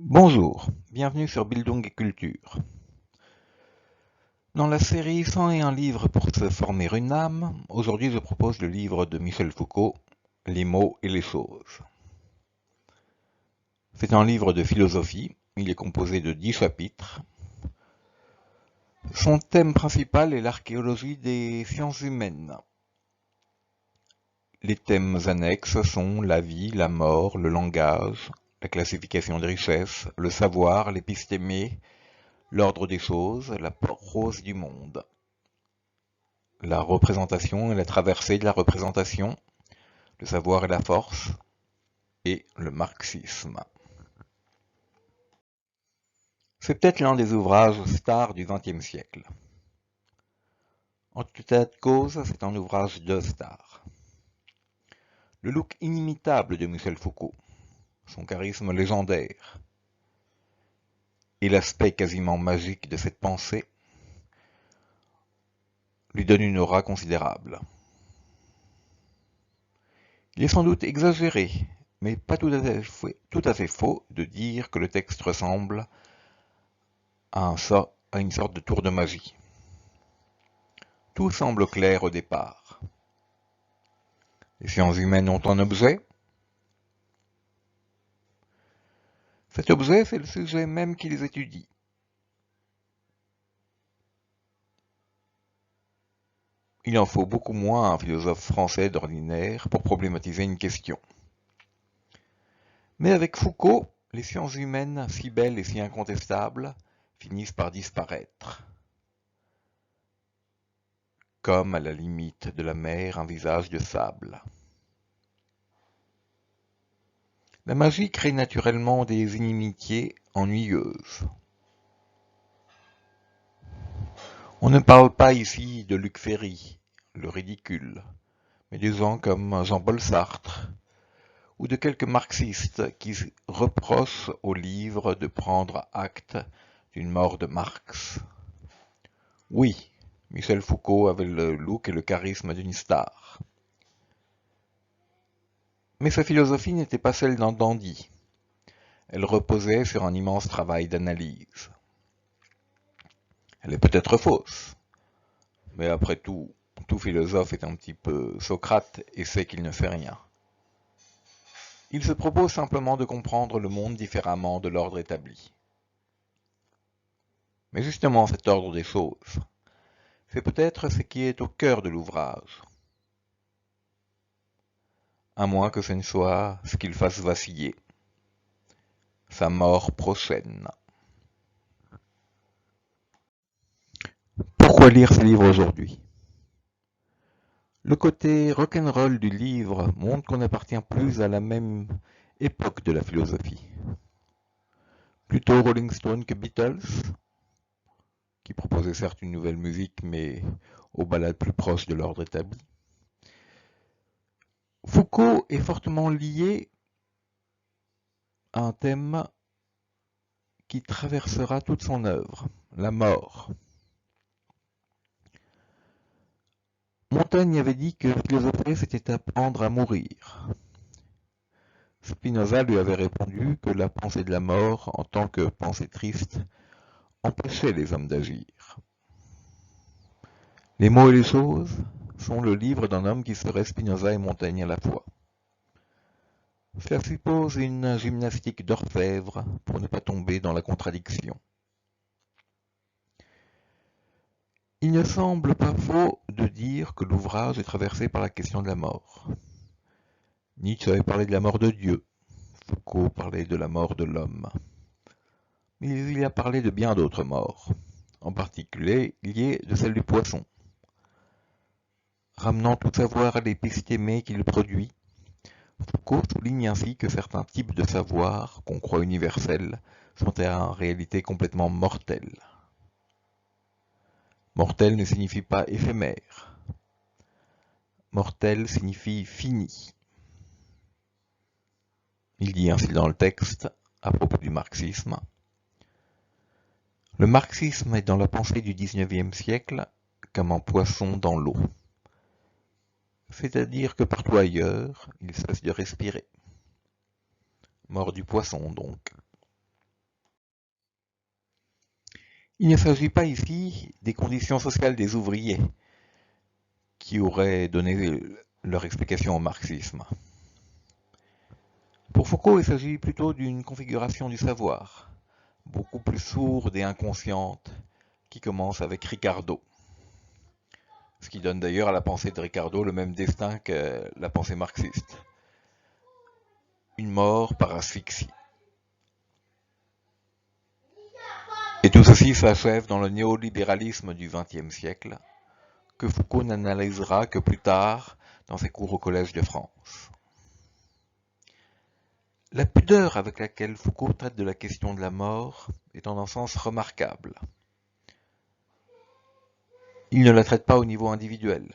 Bonjour, bienvenue sur Bildung et Culture. Dans la série 101 livres pour se former une âme, aujourd'hui je propose le livre de Michel Foucault, Les mots et les choses. C'est un livre de philosophie, il est composé de 10 chapitres. Son thème principal est l'archéologie des sciences humaines. Les thèmes annexes sont la vie, la mort, le langage, la classification des richesses, le savoir, l'épistémé, l'ordre des choses, la prose du monde. La représentation et la traversée de la représentation, le savoir et la force, et le marxisme. C'est peut-être l'un des ouvrages stars du XXe siècle. En tout état de cause, c'est un ouvrage de star. Le look inimitable de Michel Foucault, son charisme légendaire, et l'aspect quasiment magique de cette pensée lui donnent une aura considérable. Il est sans doute exagéré, mais pas tout à fait faux de dire que le texte ressemble à une sorte de tour de magie. Tout semble clair au départ. Les sciences humaines ont un objet. Cet objet, c'est le sujet même qui les étudie. Il en faut beaucoup moins à un philosophe français d'ordinaire pour problématiser une question. Mais avec Foucault, les sciences humaines, si belles et si incontestables, finissent par disparaître. Comme à la limite de la mer un visage de sable. La magie crée naturellement des inimitiés ennuyeuses. On ne parle pas ici de Luc Ferry, le ridicule, mais de gens comme Jean-Paul Sartre, ou de quelques marxistes qui reprochent au livre de prendre acte d'une mort de Marx. Oui, Michel Foucault avait le look et le charisme d'une star. Mais sa philosophie n'était pas celle d'un dandy. Elle reposait sur un immense travail d'analyse. Elle est peut-être fausse, mais après tout philosophe est un petit peu Socrate et sait qu'il ne sait rien. Il se propose simplement de comprendre le monde différemment de l'ordre établi. Mais justement cet ordre des choses, c'est peut-être ce qui est au cœur de l'ouvrage. À moins que ce ne soit ce qu'il fasse vaciller. Sa mort prochaine. Pourquoi lire ce livre aujourd'hui? Le côté rock'n'roll du livre montre qu'on n'appartient plus à la même époque de la philosophie. Plutôt Rolling Stone que Beatles, qui proposait certes une nouvelle musique, mais aux ballades plus proches de l'ordre établi. Foucault est fortement lié à un thème qui traversera toute son œuvre, la mort. Montaigne avait dit que philosopher, c'était apprendre à mourir. Spinoza lui avait répondu que la pensée de la mort, en tant que pensée triste, empêchait les hommes d'agir. Les mots et les choses sont le livre d'un homme qui serait Spinoza et Montaigne à la fois. Cela suppose une gymnastique d'orfèvre pour ne pas tomber dans la contradiction. Il ne semble pas faux de dire que l'ouvrage est traversé par la question de la mort. Nietzsche avait parlé de la mort de Dieu, Foucault parlait de la mort de l'homme. Mais il a parlé de bien d'autres morts, en particulier de celle du poisson. Ramenant tout savoir à l'épistémé qu'il produit, Foucault souligne ainsi que certains types de savoir qu'on croit universels sont en réalité complètement mortels. Mortel ne signifie pas éphémère. Mortel signifie fini. Il dit ainsi dans le texte, à propos du marxisme. Le marxisme est dans la pensée du XIXe siècle comme un poisson dans l'eau. C'est-à-dire que partout ailleurs, il cesse de respirer. Mort du poisson donc. Il ne s'agit pas ici des conditions sociales des ouvriers qui auraient donné leur explication au marxisme. Pour Foucault, il s'agit plutôt d'une configuration du savoir, beaucoup plus sourde et inconsciente, qui commence avec Ricardo. Ce qui donne d'ailleurs à la pensée de Ricardo le même destin que la pensée marxiste. Une mort par asphyxie. Et tout ceci s'achève dans le néolibéralisme du XXe siècle, que Foucault n'analysera que plus tard dans ses cours au Collège de France. La pudeur avec laquelle Foucault traite de la question de la mort est en un sens remarquable. Il ne la traite pas au niveau individuel.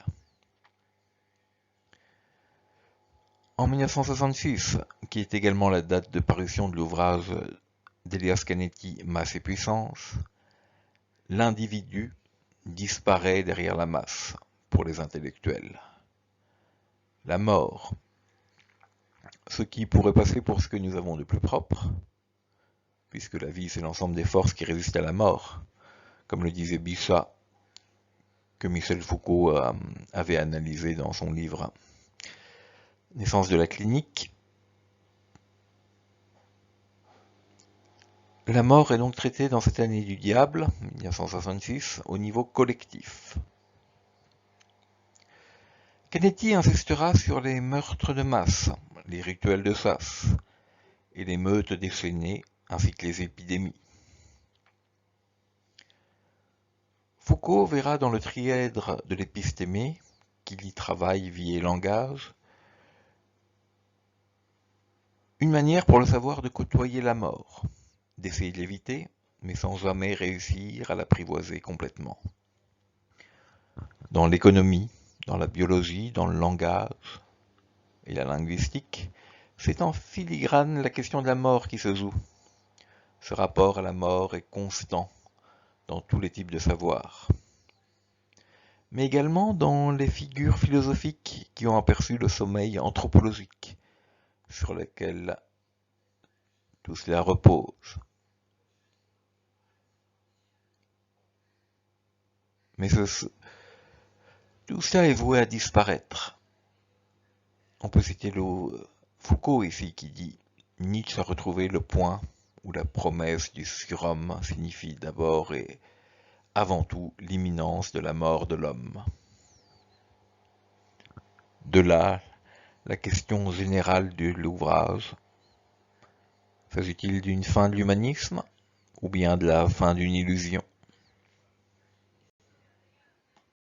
En 1966, qui est également la date de parution de l'ouvrage d'Elias Canetti, Masse et puissance, l'individu disparaît derrière la masse pour les intellectuels. La mort, ce qui pourrait passer pour ce que nous avons de plus propre, puisque la vie c'est l'ensemble des forces qui résistent à la mort, comme le disait Bichat, que Michel Foucault avait analysé dans son livre Naissance de la clinique. La mort est donc traitée dans cette année du diable, 1966, au niveau collectif. Canetti insistera sur les meurtres de masse, les rituels de chasse, et les meutes déchaînées, ainsi que les épidémies. Foucault verra dans le trièdre de l'épistémé, qui lie travail, vie et langage, une manière pour le savoir de côtoyer la mort, d'essayer de l'éviter, mais sans jamais réussir à l'apprivoiser complètement. Dans l'économie, dans la biologie, dans le langage et la linguistique, c'est en filigrane la question de la mort qui se joue. Ce rapport à la mort est constant dans tous les types de savoirs. Mais également dans les figures philosophiques qui ont aperçu le sommeil anthropologique, sur lequel tout cela repose. Mais tout cela est voué à disparaître. On peut citer Foucault ici qui dit « Nietzsche a retrouvé le point où la promesse du surhomme signifie d'abord et avant tout l'imminence de la mort de l'homme. » De là, la question générale de l'ouvrage. S'agit-il d'une fin de l'humanisme ou bien de la fin d'une illusion?